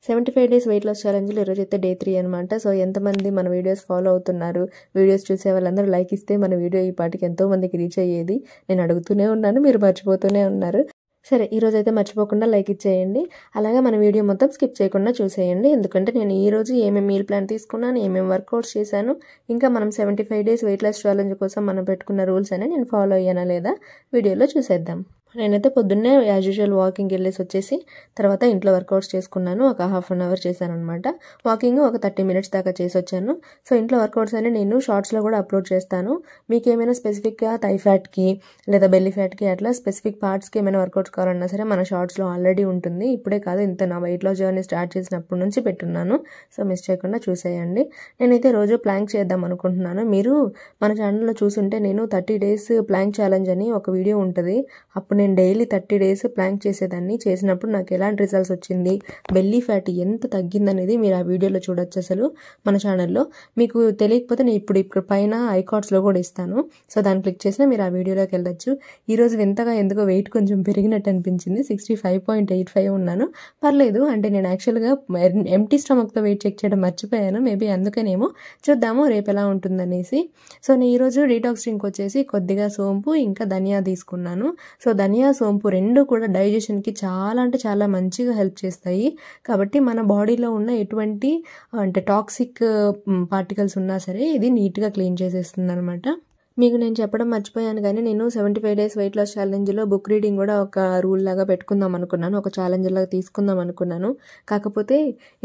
75 days weight loss ఛాలెంజ్లో ఈరోజైతే day 3 అనమాట. So ఎంతమంది మన వీడియోస్ ఫాలో అవుతున్నారు, వీడియోస్ చూసే వాళ్ళందరూ లైక్ ఇస్తే మన వీడియో ఈ పాటికి ఎంతో మందికి రీచ్ అయ్యేది. నేను అడుగుతూనే ఉన్నాను, మీరు మర్చిపోతూనే ఉన్నారు. సరే, ఈరోజైతే మర్చిపోకుండా లైక్ ఇచ్చేయండి. అలాగే మన వీడియో మొత్తం స్కిప్ చేయకుండా చూసేయండి. ఎందుకంటే నేను ఈరోజు ఏమేమి మీల్ ప్లాన్ తీసుకున్నాను, ఏమేమి వర్కౌట్స్ చేశాను, ఇంకా మనం 75 డేస్ వెయిట్ లాస్ ఛాలెంజ్ కోసం మనం పెట్టుకున్న రూల్స్ అని నేను ఫాలో అయ్యానా లేదా వీడియోలో చూసేద్దాం. నేనైతే పొద్దున్నే యాజ్ యూజువల్ వాకింగ్కి వెళ్ళేసి వచ్చేసి తర్వాత ఇంట్లో వర్కౌట్స్ చేసుకున్నాను. ఒక ½ అన్ అవర్ చేశాను అనమాట. వాకింగ్ ఒక 30 మినిట్స్ దాకా చేసి వచ్చాను. సో ఇంట్లో వర్కౌట్స్ అని నేను షార్ట్స్లో కూడా అప్లోడ్ చేస్తాను. మీకు ఏమైనా స్పెసిఫిక్గా థై ఫ్యాట్కి లేదా బెల్లీ ఫ్యాట్కి అట్లా స్పెసిఫిక్ పార్ట్స్కి ఏమైనా వర్కౌట్స్ కావాలన్నా సరే మన షార్ట్స్లో ఆల్రెడీ ఉంటుంది. ఇప్పుడే కాదు, ఇంత నా వెయిట్ లాస్ జర్నీ స్టార్ట్ చేసినప్పటి నుంచి పెట్టున్నాను. సో మిస్ చేయకుండా చూసేయండి. నేనైతే రోజు ప్లాంక్ చేద్దాం అనుకుంటున్నాను. మీరు మన ఛానల్లో చూసుంటే నేను 30 డేస్ ప్లాంక్ ఛాలెంజ్ అని ఒక వీడియో ఉంటుంది. అప్పుడు నేను డైలీ 30 డేస్ ప్లాంక్ చేసేదాన్ని. చేసినప్పుడు నాకు ఎలాంటి రిజల్ట్స్ వచ్చింది, బెల్లీ ఫ్యాట్ ఎంత తగ్గిందనేది మీరు ఆ వీడియోలో చూడొచ్చు. అసలు మన ఛానల్లో మీకు తెలియకపోతే నేను ఇప్పుడు పైన ఐకార్డ్స్లో కూడా ఇస్తాను. సో దాన్ని క్లిక్ చేసినా మీరు ఆ వీడియోలోకి వెళ్ళొచ్చు. ఈరోజు వింతగా ఎందుకో వెయిట్ కొంచెం పెరిగినట్టు అనిపించింది. 65.85 ఉన్నాను. పర్లేదు, అంటే నేను యాక్చువల్గా ఎంటీ స్టమక్తో వెయిట్ చెక్ చేయడం మర్చిపోయాను. మేబీ అందుకనేమో. చూద్దాము రేపు ఎలా ఉంటుందనేసి. సో నేను ఈరోజు డీటాక్స్ డ్రింక్ వచ్చేసి కొద్దిగా సోంపు ఇంకా ధనియా తీసుకున్నాను. సో ధనియా సోంపు రెండు కూడా డైజెషన్కి చాలా అంటే చాలా మంచిగా హెల్ప్ చేస్తాయి. కాబట్టి మన బాడీలో ఉన్న ఎటువంటి అంటే టాక్సిక్ పార్టికల్స్ ఉన్నా సరే ఇది నీట్గా క్లీన్ చేసేస్తుంది అనమాట. మీకు నేను చెప్పడం మర్చిపోయాను, కానీ నేను 75 డేస్ వెయిట్ లాస్ ఛాలెంజ్లో బుక్ రీడింగ్ కూడా ఒక రూల్ లాగా పెట్టుకుందాం అనుకున్నాను, ఒక ఛాలెంజ్ లాగా తీసుకుందాం అనుకున్నాను. కాకపోతే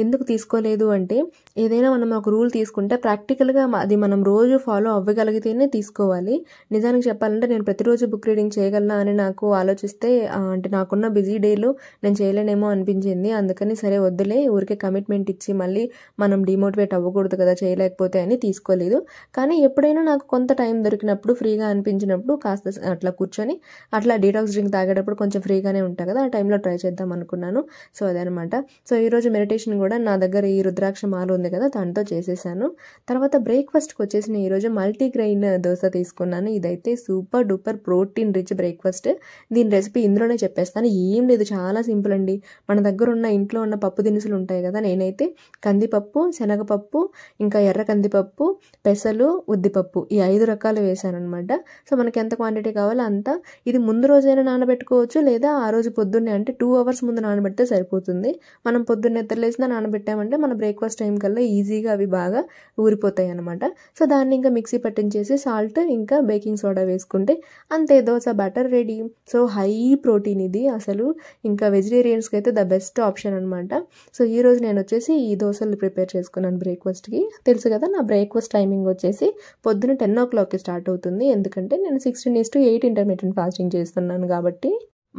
ఎందుకు తీసుకోలేదు అంటే, ఏదైనా మనం ఒక రూల్ తీసుకుంటే ప్రాక్టికల్గా అది మనం రోజు ఫాలో అవ్వగలిగితేనే తీసుకోవాలి. నిజానికి చెప్పాలంటే నేను ప్రతిరోజు బుక్ రీడింగ్ చేయగలనా అని నాకు ఆలోచిస్తే అంటే నాకున్న బిజీ డేలో నేను చేయలేనేమో అనిపించింది. అందుకని సరే వద్దులే, ఊరికే కమిట్మెంట్ ఇచ్చి మళ్ళీ మనం డిమోటివేట్ అవ్వకూడదు కదా చేయలేకపోతే అని తీసుకోలేదు. కానీ ఎప్పుడైనా నాకు కొంత టైం దొరికినప్పుడు, ఫ్రీగా అనిపించినప్పుడు కాస్త అట్లా కూర్చొని అట్లా డీటాక్స్ డ్రింక్ తాగేటప్పుడు కొంచెం ఫ్రీగానే ఉంటాయి కదా, ఆ టైంలో ట్రై చేద్దాం అనుకున్నాను. సో అదనమాట. సో ఈరోజు మెడిటేషన్ కూడా నా దగ్గర ఈ రుద్రాక్ష మాల ఉంది కదా, దాంతో చేసేసాను. తర్వాత బ్రేక్ఫాస్ట్కి వచ్చేసి నేను ఈరోజు మల్టీగ్రెయిన్ దోశ తీసుకున్నాను. ఇదైతే super duper protein rich breakfast. దీని రెసిపీ ఇందులోనే చెప్పేస్తాను. ఏం లేదు, చాలా సింపుల్ అండి. మన దగ్గర ఉన్న ఇంట్లో ఉన్న పప్పు దినుసులు ఉంటాయి కదా, నేనైతే కందిపప్పు, శనగపప్పు, ఇంకా ఎర్ర కందిపప్పు, పెసలు, ఉద్దిపప్పు ఈ 5 రకాలు వేసాను అనమాట. సో మనకి ఎంత క్వాంటిటీ కావాలో అంత. ఇది ముందు రోజైనా నానబెట్టుకోవచ్చు, లేదా ఆ రోజు పొద్దున్నే అంటే 2 అవర్స్ ముందు నానబెడితే సరిపోతుంది. మనం పొద్దున్నే తెల్లేసినా నానబెట్టామంటే మన బ్రేక్ఫాస్ట్ టైం కల్లా ఈజీగా అవి బాగా ఊరిపోతాయి అనమాట. సో దాన్ని ఇంకా మిక్సీ పట్టించేసి సాల్ట్ ఇంకా బేకింగ్ సోడా వేసుకుంటే అంతే, dosa batter ready. So high protein ఇది అసలు. ఇంకా వెజిటేరియన్స్కి అయితే ద బెస్ట్ ఆప్షన్ అనమాట. సో ఈరోజు నేను వచ్చేసి ఈ దోశలు ప్రిపేర్ చేసుకున్నాను బ్రేక్ఫాస్ట్కి. తెలుసు కదా, నా బ్రేక్ఫాస్ట్ టైమింగ్ వచ్చేసి పొద్దున 10 o'clockకి స్టార్ట్ అవుతుంది. ఎందుకంటే నేను 16:8 ఇంటర్మీడియట్ ఫాస్టింగ్ చేస్తున్నాను కాబట్టి.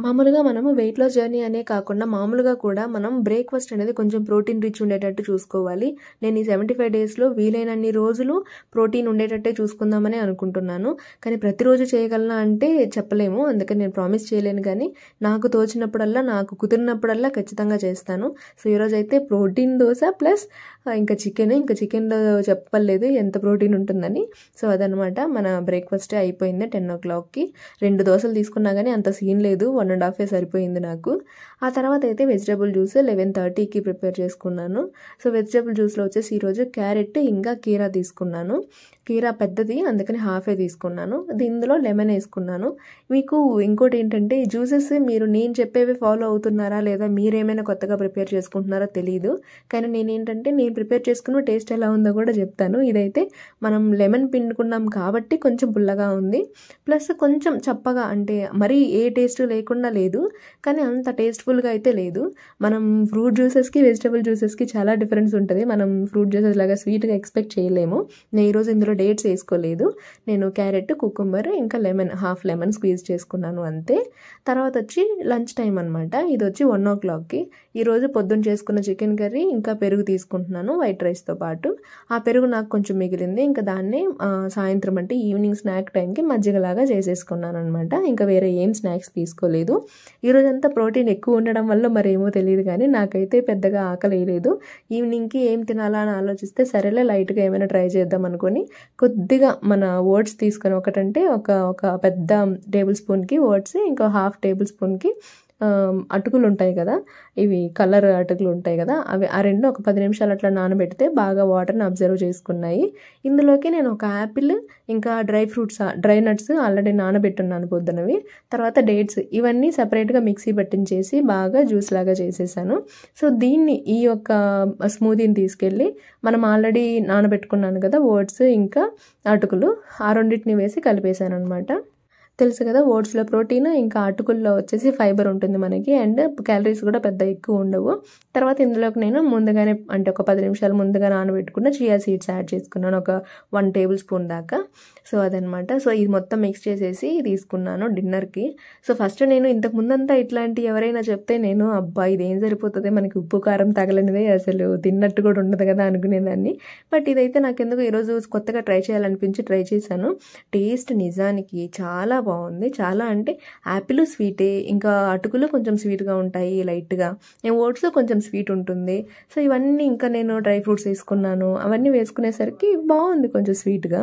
మామూలుగా మనము వెయిట్ లాస్ జర్నీ అనే కాకుండా మామూలుగా కూడా మనం బ్రేక్ఫాస్ట్ అనేది కొంచెం ప్రోటీన్ రిచ్ ఉండేటట్టు చూసుకోవాలి. నేను ఈ 75 డేస్లో వీలైనన్ని రోజులు ప్రోటీన్ ఉండేటట్టే చూసుకుందామని అనుకుంటున్నాను. కానీ ప్రతిరోజు చేయగలనా అంటే చెప్పలేము, అందుకని నేను ప్రామిస్ చేయలేను. కానీ నాకు తోచినప్పుడల్లా, నాకు కుదిరినప్పుడల్లా ఖచ్చితంగా చేస్తాను. సో ఈరోజు అయితే ప్రోటీన్ దోశ ప్లస్ ఇంకా చికెన్లో చెప్పలేదు ఎంత ప్రోటీన్ ఉంటుందని. సో అదనమాట, మన బ్రేక్ఫాస్టే అయిపోయింది 10 o'clockకి. 2 దోశలు తీసుకున్నా కానీ అంత సీన్ లేదు, 1.5 సరిపోయింది నాకు. ఆ తర్వాత అయితే వెజిటబుల్ జ్యూస్ 11:30కి ప్రిపేర్ చేసుకున్నాను. సో వెజిటబుల్ జ్యూస్లో వచ్చేసి ఈరోజు క్యారెట్ ఇంకా కీరా తీసుకున్నాను. కీరా పెద్దది, అందుకని హాఫే తీసుకున్నాను. ఇందులో లెమన్ వేసుకున్నాను. మీకు ఇంకోటి ఏంటంటే, జ్యూసెస్ మీరు నేను చెప్పేవి ఫాలో అవుతున్నారా లేదా మీరేమైనా కొత్తగా ప్రిపేర్ చేసుకుంటున్నారో తెలియదు. కానీ నేను ప్రిపేర్ చేసుకున్న టేస్ట్ ఎలా ఉందో కూడా చెప్తాను. ఇదైతే మనం లెమన్ పిండుకున్నాం కాబట్టి కొంచెం పుల్లగా ఉంది, ప్లస్ కొంచెం చప్పగా, అంటే మరీ ఏ టేస్ట్ లేకుండా లేదు, కానీ అంత టేస్ట్ఫుల్గా అయితే లేదు. మనం ఫ్రూట్ జ్యూసెస్కి వెజిటబుల్ జ్యూసెస్కి చాలా డిఫరెన్స్ ఉంటుంది. మనం ఫ్రూట్ జ్యూసెస్ లాగా స్వీట్గా ఎక్స్పెక్ట్ చేయలేము. నేను ఈరోజు ఇందులో డేట్స్ వేసుకోలేదు. నేను క్యారెట్, కుకుంబర్ ఇంకా హాఫ్ లెమన్ స్క్వీజ్ చేసుకున్నాను అంతే. తర్వాత వచ్చి లంచ్ టైం అనమాట. ఇది వచ్చి 1 o'clockకి. ఈరోజు పొద్దున్న చేసుకున్న చికెన్ కర్రీ ఇంకా పెరుగు తీసుకుంటున్నాను వైట్ రైస్తో పాటు. ఆ పెరుగు నాకు కొంచెం మిగిలింది, ఇంకా దాన్ని సాయంత్రం అంటే ఈవినింగ్ స్నాక్ టైంకి మజ్జిగలాగా చేసేసుకున్నాను అనమాట. ఇంకా వేరే ఏం స్నాక్స్ తీసుకోలేదు. ఈరోజంతా ప్రోటీన్ ఎక్కువ ఉండడం వల్ల మరేమో తెలియదు, కానీ నాకైతే పెద్దగా ఆకలి వేయలేదు. ఈవినింగ్కి ఏం తినాలా అని ఆలోచిస్తే సరేలే లైట్గా ఏమైనా ట్రై చేద్దాం అనుకొని కొద్దిగా మన ఓట్స్ తీసుకొని, ఒకటంటే ఒక పెద్ద టేబుల్ స్పూన్కి ఓట్స్, ఇంకా ½ టేబుల్ స్పూన్కి అటుకులు ఉంటాయి కదా, ఇవి కలర్ అటుకులు ఉంటాయి కదా, అవి ఆ రెండు ఒక 10 నిమిషాలు అట్లా నానబెడితే బాగా వాటర్ని అబ్జర్వ్ చేసుకున్నాయి. ఇందులోకి నేను ఒక యాపిల్, ఇంకా డ్రై నట్స్ ఆల్రెడీ నానబెట్టున్నాను పొద్దునవి, తర్వాత డేట్స్, ఇవన్నీ సపరేట్గా మిక్సీ పట్టించేసి బాగా జ్యూస్ లాగా చేసేసాను. సో దీన్ని ఈ యొక్క స్మూదీని తీసుకెళ్ళి మనం ఆల్రెడీ నానబెట్టుకున్నాను కదా ఓట్స్ ఇంకా అటుకులు, ఆ రెండింటిని వేసి కలిపేశాను అనమాట. తెలుసు కదా, ఓట్స్లో ప్రోటీన్, ఇంకా అటుకుల్లో వచ్చేసి ఫైబర్ ఉంటుంది మనకి, అండ్ క్యాలరీస్ కూడా పెద్ద ఎక్కువ ఉండవు. తర్వాత ఇందులోకి నేను ముందుగానే అంటే ఒక 10 నిమిషాలు ముందుగా నానబెట్టుకున్న చియా సీడ్స్ యాడ్ చేసుకున్నాను, ఒక 1 టేబుల్ స్పూన్ దాకా. సో అదనమాట. సో ఇది మొత్తం మిక్స్ చేసేసి తీసుకున్నాను డిన్నర్కి. సో ఫస్ట్ నేను ఇంతకు ముందంతా ఇట్లాంటి ఎవరైనా చెప్తే నేను అబ్బా ఇదేం సరిపోతుంది, మనకి ఉప్పు కారం తగలనిదే, అసలు తిన్నట్టు కూడా ఉండదు కదా అనుకునేదాన్ని. బట్ ఇదైతే నాకెందుకు ఈరోజు కొత్తగా ట్రై చేయాలనిపించి ట్రై చేశాను. టేస్ట్ నిజానికి చాలా బాగుంది. చాలా అంటే యాపిల్ స్వీటే, ఇంకా అటుకులు కొంచెం స్వీట్గా ఉంటాయి లైట్గా, ఓట్స్ కొంచెం స్వీట్ ఉంటుంది. సో ఇవన్నీ ఇంకా నేను డ్రై ఫ్రూట్స్ వేసుకున్నాను, అవన్నీ వేసుకునేసరికి బాగుంది కొంచెం స్వీట్గా.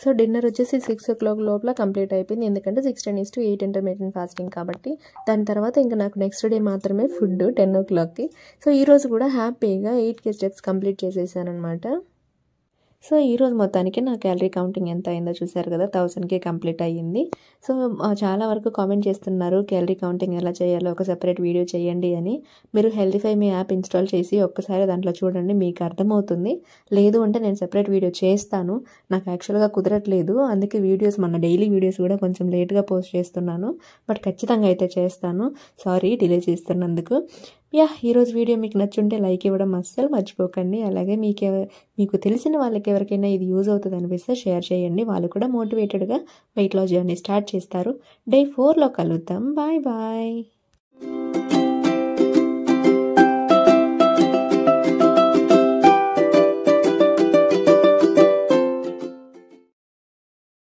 సో డిన్నర్ వచ్చేసి 6 o'clock లోపల కంప్లీట్ అయిపోయింది, ఎందుకంటే 16:8 ఇంటర్మీడియట్ ఫాస్టింగ్ కాబట్టి. దాని తర్వాత ఇంకా నాకు నెక్స్ట్ డే మాత్రమే ఫుడ్ 10 o'clockకి. సో ఈరోజు కూడా హ్యాపీగా 8 స్టెప్స్ కంప్లీట్ చేసేసాను అనమాట. సో ఈరోజు మొత్తానికి నా క్యాలరీ కౌంటింగ్ ఎంత అయిందో చూసారు కదా, 1000కే కంప్లీట్ అయ్యింది. సో చాలా వరకు కామెంట్ చేస్తున్నారు క్యాలరీ కౌంటింగ్ ఎలా చేయాలో ఒక సెపరేట్ వీడియో చేయండి అని. మీరు హెల్తీఫై మీ యాప్ ఇన్స్టాల్ చేసి ఒక్కసారి దాంట్లో చూడండి, మీకు అర్థమవుతుంది. లేదు అంటే నేను సెపరేట్ వీడియో చేస్తాను, నాకు యాక్చువల్గా కుదరట్లేదు, అందుకే మన డైలీ వీడియోస్ కూడా కొంచెం లేట్గా పోస్ట్ చేస్తున్నాను. బట్ ఖచ్చితంగా అయితే చేస్తాను, సారీ డిలే చేస్తున్నందుకు. ఈరోజు వీడియో మీకు నచ్చుంటే లైక్ ఇవ్వడం అస్సలు మర్చిపోకండి. అలాగే మీకు తెలిసిన వాళ్ళకి ఎవరికైనా ఇది యూజ్ అవుతుంది అనిపిస్తే షేర్ చేయండి, వాళ్ళు కూడా మోటివేటెడ్గా వెయిట్ లాస్ జర్నీ స్టార్ట్ చేస్తారు. Day 4లో కలుద్దాం. Bye bye.